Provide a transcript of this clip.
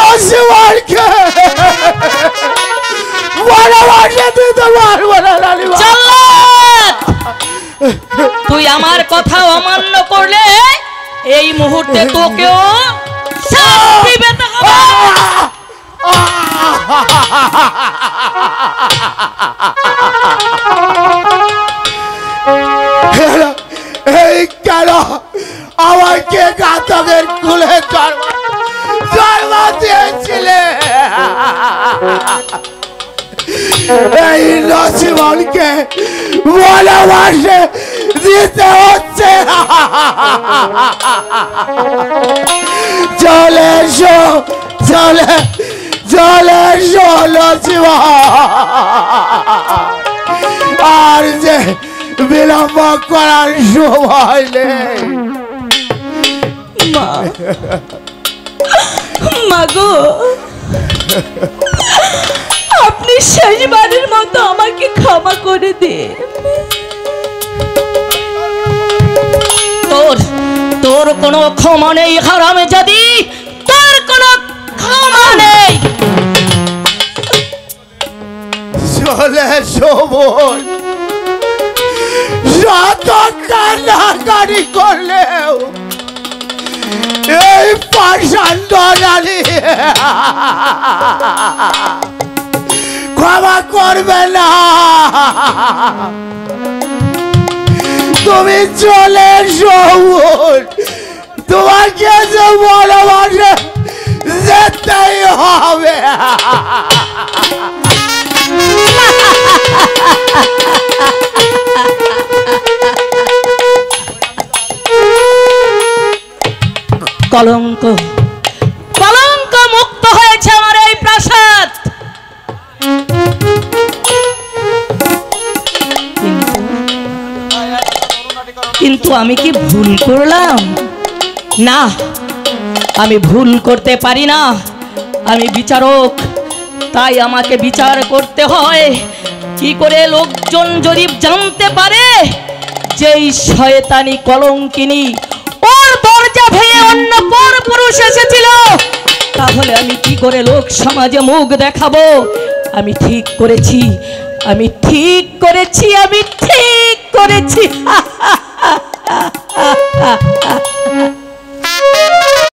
নসিমানকে ভালোবাসা দিতে পারবো না রানীমা। তুই আমার কথা অমান্য করলে এই মুহূর্তে তোকেও শাস্তি পেতে হবে। এই কেন আমাকে ঘাতকের কুলে জন্ম দিয়েছিলে? এই নসিমনকে ভালোবাসে দিতে হচ্ছে। চলে এসো, চলে চলে এসো নসিমন। আর যে বিলম্ব করার সময় নেই। মাগো, আপনি শেষবারের মতো আমাকে ক্ষমা করে দিন। তোর কোনো ক্ষমা নেই হারামজাদি, তোর কোনো ক্ষমা নেই। চলে শোভন, যত কান্নাকাটি করলেও এই পাষাণ্ড নারী ক্ষমা করবে না। তুমি চলে শোভন, তোমাকে যে ভালোবাসে যেতেই হবে। কলঙ্ক কলঙ্ক মুক্ত হয়েছে আমার এই প্রাসাদ। কিন্তু আমি কি ভুল করলাম? না, আমি ভুল করতে পারি না। আমি বিচারক, তাই আমাকে বিচার করতে হয়। কি করে লোকজন যদি জানতে পারে যে এই শয়তানি কলঙ্কিনী ওর দরজা ভেঙে অন্য পর পুরুষ এসেছিল, তাহলে আমি কি করে লোক সমাজে মুখ দেখাবো? আমি ঠিক করেছি, আমি ঠিক করেছি, আমি ঠিক করেছি।